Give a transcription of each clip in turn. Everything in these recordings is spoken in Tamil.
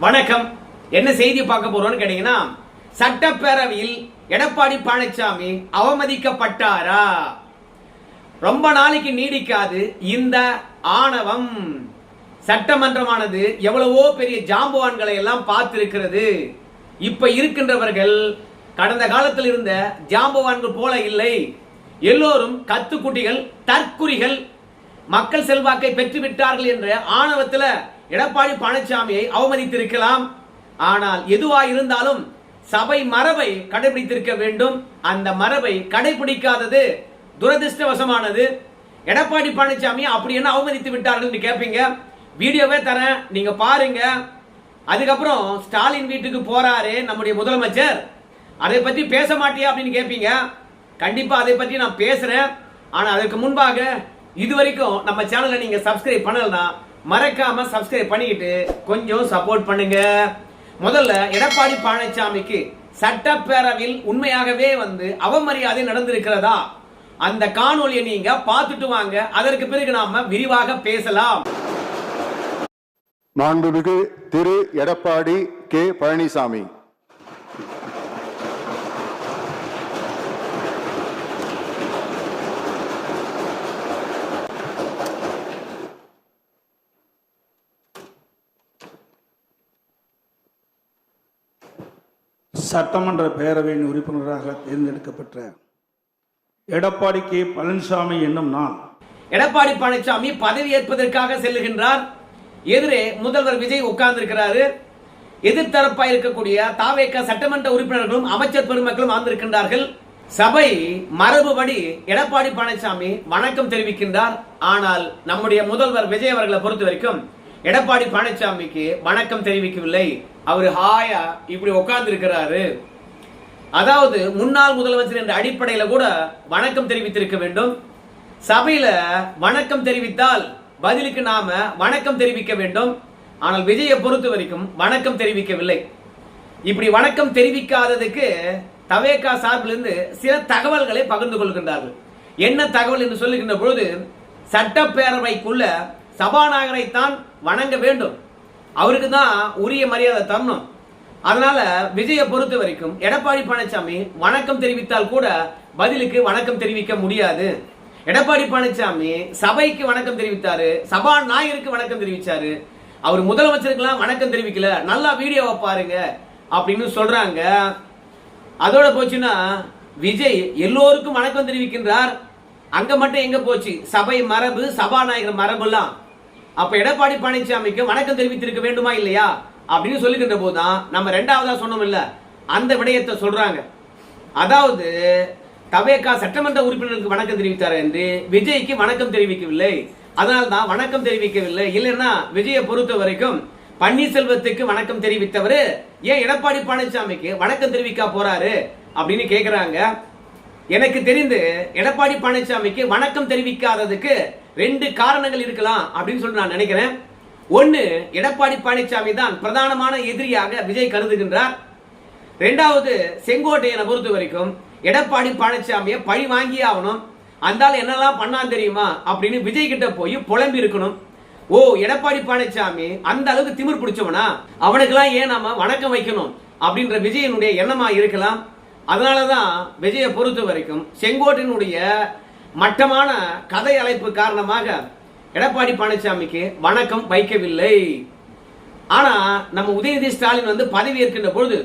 வணக்கம். என்ன செய்தி பார்க்க போறோம்னு கேட்டீங்கன்னா, சட்டப்பேரவையில் எடப்பாடி பழனிசாமி அவமதிக்கப்பட்டாரா? ரொம்ப நாளைக்கு நீடிக்காது இந்த ஆணவம். சட்டமன்றமானது எவ்வளவோ பெரிய ஜாம்பவான்களை எல்லாம் பார்த்திருக்கிறது. இப்ப இருக்கின்றவர்கள் கடந்த காலத்தில் இருந்த ஜாம்பவான்கள் போல இல்லை. எல்லோரும் கத்துக்குட்டிகள், தற்குறிகள், மக்கள் செல்வாக்கை பெற்றுவிட்டார்கள் என்ற ஆணவத்தில் எடப்பாடி பழனிசாமியை அவமதித்திருக்கலாம். ஆனால் எதுவா இருந்தாலும் சபை மரபை கடைபிடித்திருக்க வேண்டும். அந்த மரபை கடைபிடிக்காதது துரதிருஷ்டவசமானது. எடப்பாடி பழனிசாமி அப்படி என்ன அவமதித்து விட்டார்கள் கேட்பீங்க. வீடியோவே தரேன், நீங்க பாருங்க. அதுக்கப்புறம் ஸ்டாலின் வீட்டுக்கு போறாரு நம்முடைய முதலமைச்சர், அதை பற்றி பேச மாட்டியா அப்படின்னு கேட்பீங்க. கண்டிப்பா அதை பற்றி நான் பேசுறேன். ஆனா அதற்கு முன்பாக இதுவரைக்கும் நம்ம சேனலை நீங்க சப்ஸ்கிரைப் பண்ணலனா மறக்காம சப்ஸ்கிரைப் பண்ணிக்கிட்டு கொஞ்சம் சப்போர்ட் பண்ணுங்க. முதல்ல எடப்பாடி பழனிசாமிக்கு சட்டப்பேரவையில் உண்மையாகவே அவமரியாதை நடந்திருக்கிறதா? அந்த காணொலியை நீங்க பார்த்துட்டு வாங்க. அதற்கு பிறகு நாம விரிவாக பேசலாம். மாண்புமிகு திரு எடப்பாடி கே பழனிசாமி, சட்டமன்ற பேரவையின் உறுப்பினராக தேர்ந்தெடுக்கப்பட்ட எடப்பாடி கே பழனிசாமி என்னும் நான். எடப்பாடி பழனிசாமி பதவி ஏற்பதற்காக செல்லுகின்றார். எதிரே முதல்வர் விஜய் உட்கார்ந்திருக்கிறாரு. எதிர்த்தரப்பாய் இருக்கக்கூடிய தாவேக சட்டமன்ற உறுப்பினர்களும் அமைச்சர் பெருமக்களும் ஆந்திருக்கின்றார்கள். சபை மரபுபடி எடப்பாடி பழனிசாமி வணக்கம் தெரிவிக்கின்றார். ஆனால் நம்முடைய முதல்வர் விஜய் அவர்களை பொறுத்த வரைக்கும் எடப்பாடி பழனிசாமிக்கு வணக்கம் தெரிவிக்கவில்லை. அவர் ஹாயா இப்படி உட்கார்ந்து இருக்கிறாரு. அதாவது முன்னாள் முதலமைச்சர் என்ற அடிப்படையில கூட வணக்கம் தெரிவித்திருக்க வேண்டும். சபையில வணக்கம் தெரிவித்தால் பதிலுக்கு நாம வணக்கம் தெரிவிக்க வேண்டும். ஆனால் விஜயை பொறுத்த வரைக்கும் வணக்கம் தெரிவிக்கவில்லை. இப்படி வணக்கம் தெரிவிக்காததுக்கு தவேகா சார்பிலிருந்து சில தகவல்களை பகிர்ந்து கொள்கின்றார்கள். என்ன தகவல் என்று சொல்லுகின்ற பொழுது, சட்டப்பேரவைக்குள்ள சபாநாயகரைத்தான் வணங்க வேண்டும், அவருக்கு தான் உரிய மரியாதை தரணும். அதனால விஜயை பொறுத்த வரைக்கும் எடப்பாடி பழனிசாமி வணக்கம் தெரிவித்தால் கூட பதிலுக்கு வணக்கம் தெரிவிக்க முடியாது. எடப்பாடி பழனிசாமி சபைக்கு வணக்கம் தெரிவித்தாரு, சபாநாயகருக்கு வணக்கம் தெரிவிச்சாரு, அவர் முதலமைச்சருக்கெல்லாம் வணக்கம் தெரிவிக்கல. நல்லா வீடியோவை பாருங்க அப்படின்னு சொல்றாங்க. அதோட போச்சுன்னா விஜய் எல்லோருக்கும் வணக்கம் தெரிவிக்கின்றார். அங்க மட்டும் எங்க போச்சு சபை மரபு, சபாநாயகர் மரபு எல்லாம்? அப்ப எடப்பாடி பழனிசாமிக்கு வணக்கம் தெரிவித்திருக்க வேண்டுமா இல்லையா அப்படின்னு சொல்லுகின்ற போதுதான் நம்ம ரெண்டாவதா சொன்னோம் இல்ல, அந்த விடயத்தை சொல்றாங்க. அதாவது தவேகா சட்டமன்ற உறுப்பினருக்கு வணக்கம் தெரிவித்தார் என்று விஜய்க்கு வணக்கம் தெரிவிக்கவில்லை. அதனால்தான் வணக்கம் தெரிவிக்கவில்லை. இல்லைன்னா விஜயை பொறுத்த வரைக்கும் பன்னீர்செல்வத்துக்கு வணக்கம் தெரிவித்தவர் ஏன் எடப்பாடி பழனிசாமிக்கு வணக்கம் தெரிவிக்க போறாரு அப்படின்னு கேக்குறாங்க. எனக்கு தெரிந்து எடப்பாடி பழனிசாமிக்கு வணக்கம் தெரிவிக்காததுக்கு ரெண்டு காரணங்கள் இருக்கலாம் அப்படின்னு சொல்லி நான் நினைக்கிறேன். ஒன்னு, எடப்பாடி பழனிசாமி தான் பிரதானமான எதிரியாக விஜய் கருதுகின்றார். ரெண்டாவது, செங்கோட்டையனை பொறுத்த வரைக்கும் எடப்பாடி பழனிசாமியை பழி வாங்கி ஆகணும், அந்த என்னெல்லாம் பண்ணான் தெரியுமா அப்படின்னு விஜய் கிட்ட போய் புலம்பி இருக்கணும். ஓ, எடப்பாடி பழனிசாமி அந்த அளவுக்கு திமிர் பிடிச்சவனா, அவனுக்கெல்லாம் ஏன் நாம வணக்கம் வைக்கணும் அப்படின்ற விஜயனுடைய எண்ணமா இருக்கலாம். அதனாலதான் விஜயை பொறுத்த வரைக்கும் செங்கோட்டையினுடைய மட்டமான கதை அழைப்பு காரணமாக எடப்பாடி பழனிசாமிக்கு வணக்கம் வைக்கவில்லை. ஆனா நம்ம உதயநிதி ஸ்டாலின் பதவி ஏற்கின்ற பொழுது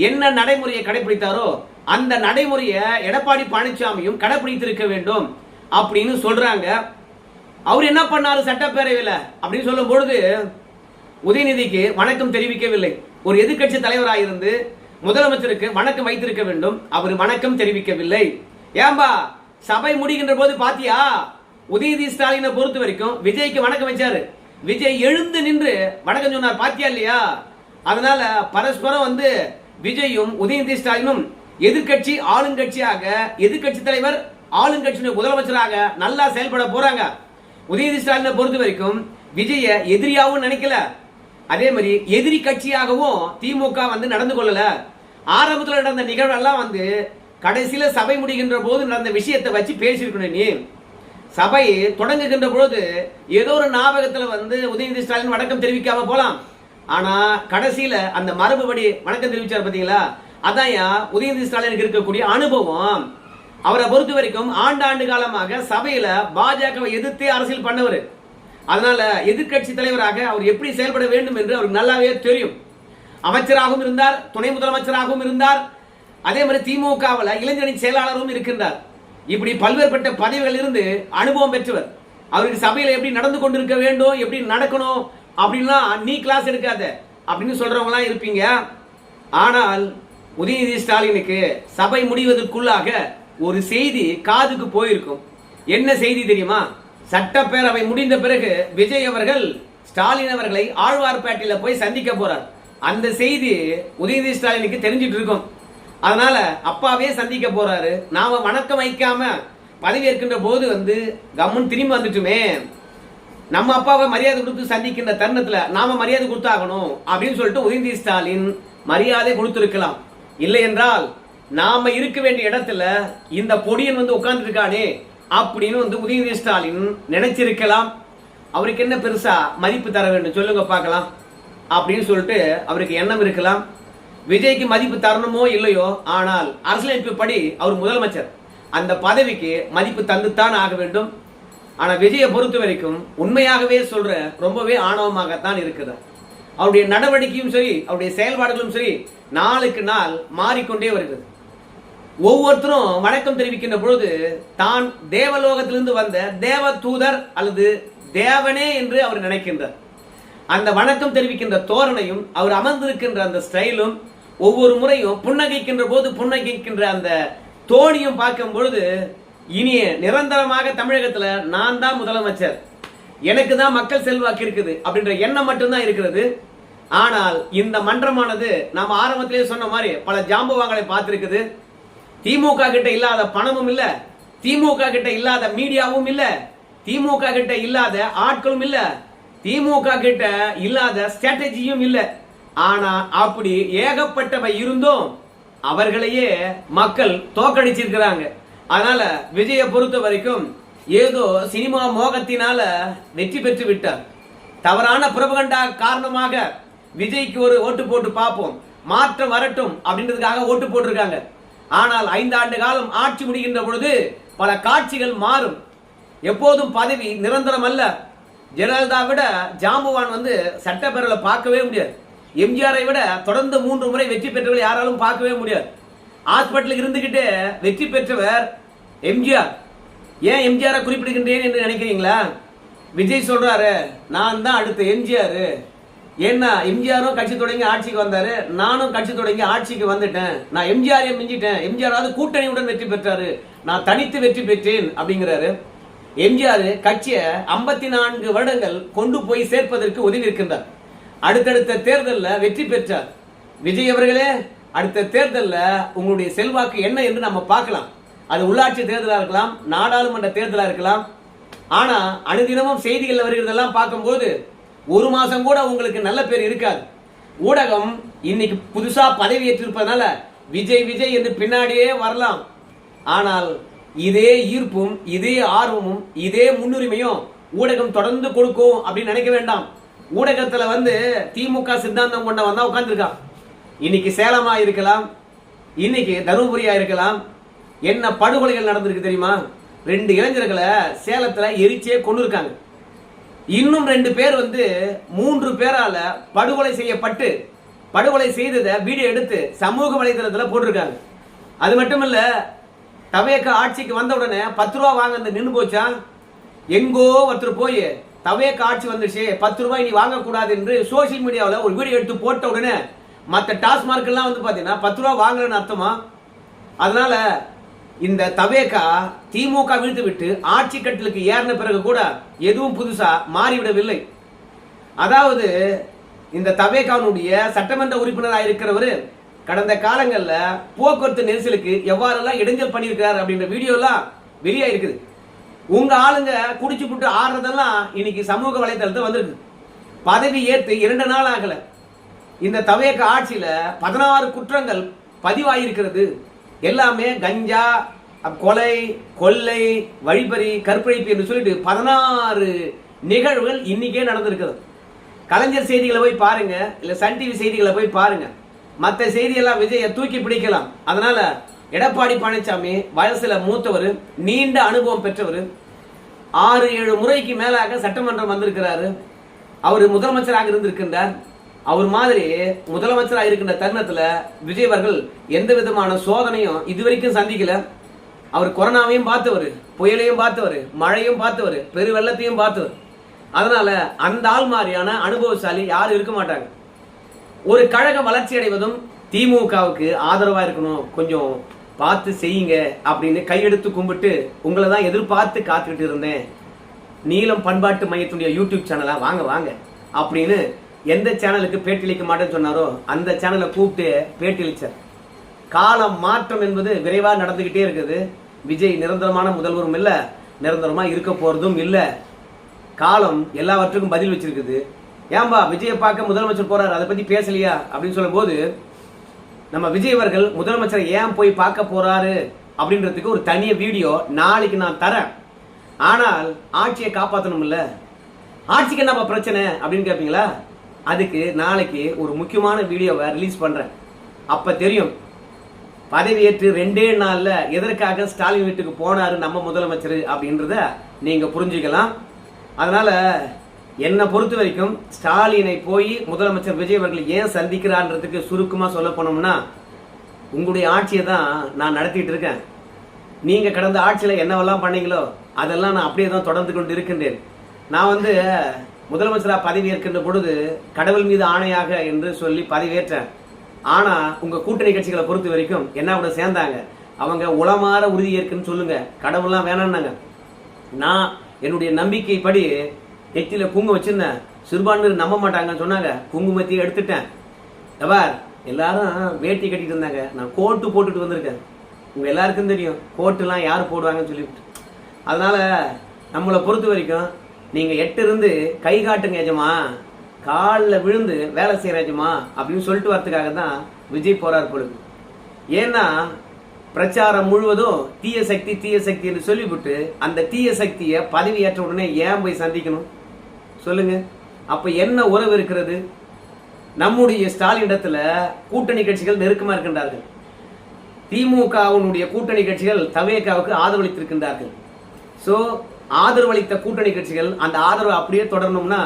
என்ன நடைமுறையை கடைபிடித்தாரோ அந்த நடைமுறையை எடப்பாடி பழனிசாமியும் கடைபிடித்திருக்க வேண்டும் அப்படின்னு சொல்றாங்க. அவர் என்ன பண்ணாரு சட்டப்பேரவையில் அப்படின்னு சொல்லும் பொழுது உதயநிதிக்கு வணக்கம் தெரிவிக்கவில்லை. ஒரு எதிர்கட்சி தலைவராக இருந்து முதலமைச்சருக்கு வணக்கம் வைத்திருக்க வேண்டும், அவர் வணக்கம் தெரிவிக்கவில்லை. ஏம்பா சபை முடிகின்ற போது பாத்தியா, உதயநிதி ஸ்டாலினை பொறுத்த வரைக்கும் விஜய்க்கு வணக்கம் வச்சாரு, விஜய் எழுந்து நின்று வணக்கம் சொன்னார், பாத்தியா இல்லையா? அதனால பரஸ்பரம் விஜயும் உதயநிதி ஸ்டாலினும் எதிர்கட்சி ஆளுங்கட்சியாக, எதிர்கட்சி தலைவர் ஆளுங்கட்சியுடைய முதலமைச்சராக நல்லா செயல்பட போறாங்க. உதயநிதி ஸ்டாலினை பொறுத்த வரைக்கும் விஜய எதிரியாகவும் நினைக்கல, அதே மாதிரி எதிரி கட்சியாகவும் திமுக நடந்து கொள்ளல. ஆரம்பத்தில் நடந்த நிகழ்வெல்லாம் கடைசியில சபை முடிகின்ற போது நடந்த விஷயத்தை வச்சு பேசியிருக்கணும். நீ சபை தொடங்குகின்ற பொழுது ஏதோ ஒரு ஞாபகத்தில் உதயநிதி ஸ்டாலின் வணக்கம் தெரிவிக்காம போலாம். ஆனா கடைசியில அந்த மரபுபடி வணக்கம் தெரிவிச்சார் பாத்தீங்களா, அதான் உதயநிதி ஸ்டாலினுக்கு இருக்கக்கூடிய அனுபவம். அவரை பொறுத்த வரைக்கும் ஆண்டாண்டு காலமாக சபையில பாஜகவை எதிர்த்தே அரசியல் பண்ணவர். அதனால எதிர்கட்சி தலைவராக அவர் எப்படி செயல்பட வேண்டும் என்று அவருக்கு நல்லாவே தெரியும். அமைச்சராகவும் இருந்தார், துணை முதலமைச்சராகவும் இருந்தார், அதே மாதிரி திமுகவில் இளைஞரணி செயலாளரும் இருக்கின்றார். இப்படி பல்வேறுபட்ட பதவிகள் இருந்து அனுபவம் பெற்றவர். அவருக்கு சபையில எப்படி நடந்து கொண்டிருக்க வேண்டும், எப்படி நடக்கணும் அப்படின்லாம் நீ கிளாஸ் எடுக்காத அப்படின்னு சொல்றவங்களாம் இருப்பீங்க. ஆனால் உதயநிதி ஸ்டாலினுக்கு சபை முடிவதற்குள்ளாக ஒரு செய்தி காதுக்கு போயிருக்கும். என்ன செய்தி தெரியுமா? சட்டப்பேரவை முடிந்த பிறகு விஜய் அவர்கள் ஸ்டாலின் அவர்களை ஆழ்வார்பேட்டையில போய் சந்திக்க போறார். அந்த செய்தி உதயநிதி ஸ்டாலினுக்கு தெரிஞ்சிட்டு இருக்கும். அதனால அப்பாவே சந்திக்க போறாரு. நாம வணக்கம் வைக்காம பதவி ஏற்கின்ற போது கம்முன்னு திரும்பி வந்துட்டுமே, நம்ம அப்பாவை மரியாதை கொடுத்து சந்திக்கின்ற தருணத்துல நாம மரியாதை கொடுத்தாகணும் அப்படின்னு சொல்லிட்டு உதயநிதி ஸ்டாலின் மரியாதை கொடுத்திருக்கலாம். இல்லை என்றால் நாம இருக்க வேண்டிய இடத்துல இந்த பொடியன் உட்கார்ந்து இருக்கானே அப்படின்னு உதயநிதி ஸ்டாலின் நினைச்சிருக்கலாம். அவருக்கு என்ன பெருசா மதிப்பு தர வேண்டும் சொல்லுங்க பார்க்கலாம் அப்படின்னு சொல்லிட்டு அவருக்கு எண்ணம் இருக்கலாம். விஜய்க்கு மதிப்பு தரணுமோ இல்லையோ, ஆனால் அரசியலமைப்பு படி அவர் முதலமைச்சர், அந்த பதவிக்கு மதிப்பு தந்துத்தான் ஆக வேண்டும். ஆனா விஜயை பொறுத்த வரைக்கும் உண்மையாகவே சொல்ற ரொம்பவே ஆணவமாகத்தான் இருக்கிறார். அவருடைய நடவடிக்கையும் சரி, அவருடைய செயல்பாடுகளும் சரி நாளுக்கு நாள் மாறிக்கொண்டே வருகிறது. ஒவ்வொருத்தரும் வணக்கம் தெரிவிக்கின்ற பொழுது தான் தேவலோகத்திலிருந்து வந்த தேவ தூதர் அல்லது தேவனே என்று அவர் நினைக்கின்றார். அந்த வணக்கம் தெரிவிக்கின்ற தோரணையும் அவர் அமர்ந்திருக்கின்ற அந்த ஸ்டைலும் ஒவ்வொரு முறையும் புன்னகைக்கின்ற போது புன்னகைக்கின்ற அந்த தோணியும் பார்க்கும் பொழுது இனிய நிரந்தரமாக தமிழகத்துல நான் தான் முதலமைச்சர், எனக்கு தான் மக்கள் செல்வாக்கு இருக்குது அப்படின்ற எண்ணம் மட்டும்தான் இருக்கிறது. ஆனால் இந்த மன்றமானது நாம் ஆரம்பத்திலே சொன்ன மாதிரி பல ஜாம்பவான்களை பார்த்திருக்குது. திமுக கிட்ட இல்லாத பணமும் இல்ல, திமுக கிட்ட இல்லாத மீடியாவும் இல்ல, திமுக கிட்ட இல்லாத ஆட்களும் இல்ல, திமுக கிட்ட இல்லாத ஸ்ட்ராட்டஜியும் இல்ல. ஆனா அப்படி ஏகப்பட்டவை இருந்தும் அவர்களையே மக்கள் தோக்கடிச்சிருக்கிறாங்க. அதனால விஜயை பொறுத்த வரைக்கும் ஏதோ சினிமா மோகத்தினால வெற்றி பெற்று விட்டார். தவறான புரபகண்டா காரணமாக விஜய்க்கு ஒரு ஓட்டு போட்டு பார்ப்போம், மாற்றம் வரட்டும் அப்படின்றதுக்காக ஓட்டு போட்டிருக்காங்க. ஆனால் 5 ஆண்டு காலம் ஆட்சி முடிகின்ற பொழுது பல காட்சிகள் மாறும். எப்போதும் பதவி நிரந்தரம் அல்ல. ஜெயலலிதா விட ஜாம்பவான் சட்டப்பேரவையில் பார்க்கவே முடியாது. எம்ஜிஆரை விட தொடர்ந்து 3 முறை வெற்றி பெற்றவர்கள் யாராலும் பார்க்கவே முடியாது. ஹாஸ்பிட்டலுக்கு இருந்துகிட்டு வெற்றி பெற்றவர் எம்ஜிஆர். ஏன் எம்ஜிஆரை குறிப்பிடுகின்றேன் என்று நினைக்கிறீங்களா? விஜய் சொல்றாரு நான் தான் அடுத்த எம்ஜிஆர். ஏன்னா எம்ஜிஆரும் கட்சி தொடங்கி ஆட்சிக்கு வந்தாரு, நானும் கட்சி தொடங்கி ஆட்சிக்கு வந்துட்டேன், நான் எம்ஜிஆரை மிஞ்சிட்டேன், எம்ஜிஆர் கூட்டணியுடன் வெற்றி பெற்றாரு, நான் தனித்து வெற்றி பெற்றேன் அப்படிங்கிறாரு. எம்ஜிஆர் கட்சியை 54 வருடங்கள் கொண்டு போய் சேர்ப்பதற்கு உதவி இருக்கின்றார். அடுத்தடுத்த தேர்தலில் வெற்றி பெற்றார். விஜய் அவர்களே, அடுத்த தேர்தலில் உங்களுடைய செல்வாக்கு என்ன என்று நம்ம பார்க்கலாம். அது உள்ளாட்சி தேர்தலாக இருக்கலாம், நாடாளுமன்ற தேர்தலாக இருக்கலாம். ஆனா அனுதினமும் செய்திகள் வருகிறதெல்லாம் பார்க்கும்போது ஒரு மாசம் கூட உங்களுக்கு நல்ல பேர் இருக்காது. ஊடகம் இன்னைக்கு புதுசா பதவி ஏற்றிருப்பதனால விஜய் விஜய் என்று பின்னாடியே வரலாம். ஆனால் இதே ஈர்ப்பும் இதே ஆர்வமும் இதே முன்னுரிமையும் ஊடகம் தொடர்ந்து கொடுக்கும் அப்படின்னு நினைக்க வேண்டாம். ஊடகத்துல திமுக சித்தாந்தம் கொண்ட வந்தா உட்கார்ந்துருக்கான். இன்னைக்கு சேலமா இருக்கலாம், இன்னைக்கு தருமபுரியா இருக்கலாம். என்ன படுகொலைகள் நடந்திருக்கு தெரியுமா? 2 இளைஞர்களை சேலத்துல எரிச்சே கொண்டு இருக்காங்க. இன்னும் 2 பேர் 3 பேரால படுகொலை செய்யப்பட்டு படுகொலை செய்ததை வீடியோ எடுத்து சமூக வலைதளத்துல போட்டிருக்காங்க. அது மட்டும் இல்ல, தவேக ஆட்சிக்கு வந்த உடனே 10 ரூபா வாங்க நின்று போச்சா? எங்கோ ஒருத்தர் போய் தவேக ஆட்சி வந்துச்சு, 10 ரூபாய் நீ வாங்கக்கூடாது என்று சோசியல் மீடியாவில் ஒரு வீடியோ எடுத்து போட்ட உடனே மற்ற டாஸ்மார்க் எல்லாம் பாத்தீங்கன்னா 10 ரூபா வாங்குறேன்னு அர்த்தமா? அதனால இந்த தவேகா திமுக வீழ்த்து விட்டு ஆட்சி கட்டலுக்கு ஏறின பிறகு கூட எதுவும் புதுசா மாறிவிடவில்லை. அதாவது இந்த தவேகாவுடைய சட்டமன்ற உறுப்பினராக இருக்கிறவர் கடந்த காலங்களில் போக்குவரத்து நெரிசலுக்கு எவ்வாறெல்லாம் இடைஞ்சல் பண்ணியிருக்கிறார் அப்படின்ற வீடியோ எல்லாம் வெளியா இருக்குது. உங்க ஆளுங்க குடிச்சு புட்டு ஆடுறதெல்லாம் இன்னைக்கு சமூக வலைதளத்தை வந்திருக்கு. பதவி ஏற்று 2 நாள் ஆகல, இந்த தவேக ஆட்சியில 16 குற்றங்கள் பதிவாயிருக்கிறது. எல்லாமே கஞ்சா, கொலை, கொள்ளை, வழிப்பறி, கற்பழிப்பு என்று சொல்லிட்டு 16 நிகழ்வுகள் இன்னைக்கே நடந்திருக்கிறது. கலைஞர் செய்திகளை போய் பாருங்க, இல்ல சன் டிவி செய்திகளை போய் பாருங்க. மற்ற செய்தியெல்லாம் விஜயை தூக்கி பிடிக்கலாம். அதனால எடப்பாடி பழனிசாமி வயசுல மூத்தவர், நீண்ட அனுபவம் பெற்றவர், 6-7 முறைக்கு மேலாக சட்டமன்றம் வந்திருக்கிறாரு. அவர் முதலமைச்சராக இருந்திருக்கின்றார். அவர் மாதிரி முதலமைச்சராக இருக்கின்ற தருணத்துல விஜய் அவர்கள் எந்த விதமான சோதனையும் இதுவரைக்கும் சந்திக்கல. அவர் கொரோனாவையும் பார்த்தவர், புயலையும் பார்த்தவர், மழையும் பார்த்தவர், பெரு வெள்ளத்தையும் பார்த்தவர். அதனால அந்த ஆள் மாதிரியான அனுபவசாலி யாரும் இருக்க மாட்டாங்க. ஒரு கழகம் வளர்ச்சி அடைவதும் திமுகவுக்கு ஆதரவா இருக்கணும், கொஞ்சம் பார்த்து செய்யுங்க அப்படின்னு கையெடுத்து கும்பிட்டு உங்களை தான் எதிர்பார்த்து காத்துக்கிட்டு இருந்தேன். நீலம் பண்பாட்டு மையத்துடைய யூடியூப் சேனலா வாங்க வாங்க அப்படின்னு எந்த சேனலுக்கு பேட்டியளிக்க மாட்டேன்னு சொன்னாரோ அந்த சேனலை கூப்பிட்டு பேட்டியளிச்சார். காலம் மாற்றம் என்பது விரைவாக நடந்துகிட்டே இருக்குது. விஜய் நிரந்தரமான முதல்வரும் இல்ல, நிரந்தரமா இருக்க போறதும் இல்ல. காலம் எல்லாவற்றுக்கும் பதில் வச்சிருக்குது. ஏன்பா விஜயை பார்க்க முதலமைச்சர் போறாரு, அதை பத்தி பேசலையா அப்படின்னு சொல்லும் போது, நம்ம விஜய் அவர்கள் முதலமைச்சரை ஏன் போய் பார்க்க போறாரு அப்படின்றதுக்கு ஒரு தனிய வீடியோ நாளைக்கு நான் தரேன். ஆனால் ஆட்சியை காப்பாற்றணும் இல்ல, ஆட்சிக்கு என்னப்பா பிரச்சனை அப்படின்னு கேட்பீங்களா? அதுக்கு நாளைக்கு ஒரு முக்கியமான வீடியோவை ரிலீஸ் பண்றேன். அப்ப தெரியும் பதவியேற்று 2 நாள்ல எதற்காக ஸ்டாலின் வீட்டுக்கு போனாரு நம்ம முதலமைச்சர் அப்படின்றத நீங்க புரிஞ்சுக்கலாம். அதனால என்னை பொறுத்த வரைக்கும் ஸ்டாலினை போய் முதலமைச்சர் விஜய் அவர்கள் ஏன் சந்திக்கிறான்றதுக்கு சுருக்கமா சொல்ல போனோம்னா, உங்களுடைய ஆட்சியை தான் நான் நடத்திட்டு இருக்கேன். நீங்க கடந்த ஆட்சியில என்னவெல்லாம் பண்ணீங்களோ அதெல்லாம் நான் அப்படியே தான் தொடர்ந்து கொண்டு இருக்கின்றேன். நான் முதலமைச்சராக பதவி ஏற்கின்ற பொழுது கடவுள் மீது ஆணையாக என்று சொல்லி பதவியேற்றேன். ஆனா உங்க கூட்டணி கட்சிகளை பொறுத்த வரைக்கும் என்ன கூட சேர்ந்தாங்க. அவங்க உளமாற உறுதி ஏற்குன்னு சொல்லுங்க, கடவுள்லாம் வேணான்னாங்க. நான் என்னுடைய நம்பிக்கைப்படி நெத்தியில குங்குமம் வச்சிருந்தேன். சிறுபான்மையர் நம்ப மாட்டாங்கன்னு சொன்னாங்க, குங்குமத்தையும் எடுத்துட்டேன். எவர் எல்லாரும் வேட்டி கட்டிட்டு இருந்தாங்க, நான் கோட்டு போட்டுட்டு வந்திருக்கேன். உங்க எல்லாருக்கும் தெரியும் கோட்டுலாம் யார் போடுவாங்கன்னு சொல்லிவிட்டு. அதனால நம்மளை பொறுத்த வரைக்கும் நீங்க 8 இருந்து கை காட்டுங்க எஜமா, காலில் விழுந்து வேலை செய்யற எஜமா அப்படின்னு சொல்லிட்டு வரதுக்காக தான் விஜய் போறார் பொழுது. ஏன்னா பிரச்சாரம் முழுவதும் தீய சக்தி என்று சொல்லிவிட்டு அந்த தீய சக்தியை பதவி ஏற்ற உடனே ஏன் போய் சந்திக்கணும் சொல்லுங்க? அப்ப என்ன உறவு இருக்கிறது? நம்முடைய ஸ்டாலின் இடத்துல கூட்டணி கட்சிகள் நெருக்கமா இருக்கின்றார்கள். திமுகவுடைய கூட்டணி கட்சிகள் தவேகாவுக்கு ஆதரவளித்திருக்கின்றார்கள். சோ ஆதரவளித்த கூட்டணி கட்சிகள் அந்த ஆதரவு அப்படியே தொடரணும்னா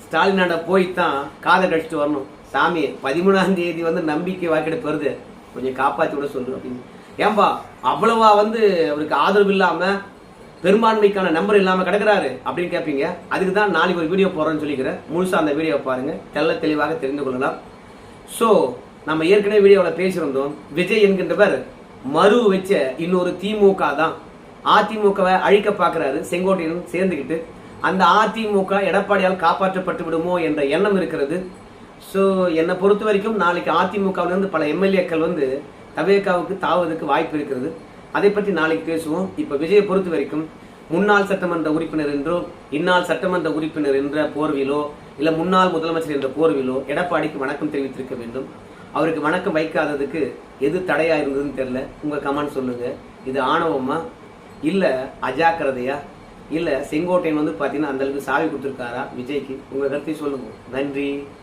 ஸ்டாலினாண்ட போய்தான் காதை கழிச்சுட்டு வரணும். சாமி 13ஆம் தேதி நம்பிக்கை வாக்கெடுப்பு வருது, கொஞ்சம் காப்பாற்றி விட சொல்லு அப்படின்னு. ஏன்பா அவ்வளவா அவருக்கு ஆதரவு இல்லாம பெரும்பான்மைக்கான நம்பர் இல்லாம கிடக்குறாரு அப்படின்னு கேட்பீங்க. அதுக்கு தான் நாளைக்கு ஒரு வீடியோ போறேன்னு சொல்லிக்கிறேன். முழுசா அந்த வீடியோ பாருங்க, தெளிவாக தெரிந்து கொள்ளலாம். சோ நம்ம ஏற்கனவே வீடியோவில் பேசியிருந்தோம், விஜய் என்கின்றவர் மறு வச்ச இன்னொரு திமுக தான். அதிமுகவை அழிக்க பார்க்கிறாரு செங்கோட்டையனும் சேர்ந்துக்கிட்டு. அந்த அதிமுக எடப்பாடியால் காப்பாற்றப்பட்டு விடுமோ என்ற எண்ணம் இருக்கிறது. ஸோ என்னை பொறுத்த வரைக்கும் நாளைக்கு அதிமுகவிலிருந்து பல எம்எல்ஏக்கள் தவேகாவுக்கு தாவதுக்கு வாய்ப்பு இருக்கிறது. அதை பற்றி நாளைக்கு பேசுவோம். இப்போ விஜயை பொறுத்த வரைக்கும் முன்னாள் சட்டமன்ற உறுப்பினர் என்றோ இந்நாள் சட்டமன்ற உறுப்பினர் என்ற போர்விலோ இல்லை முன்னாள் முதலமைச்சர் என்ற போர்விலோ எடப்பாடிக்கு வணக்கம் தெரிவித்திருக்க வேண்டும். அவருக்கு வணக்கம் வைக்காததுக்கு எது தடையா இருந்ததுன்னு தெரியல. உங்க கமெண்ட் சொல்லுங்க. இது ஆணவமா இல்ல அஜாக்கிரதையா இல்ல செங்கோட்டையன் பாத்தீங்கன்னா அந்த அளவுக்கு சாவி கொடுத்திருக்காரா விஜய்க்கு? உங்க கருத்தை சொல்லுங்க. நன்றி.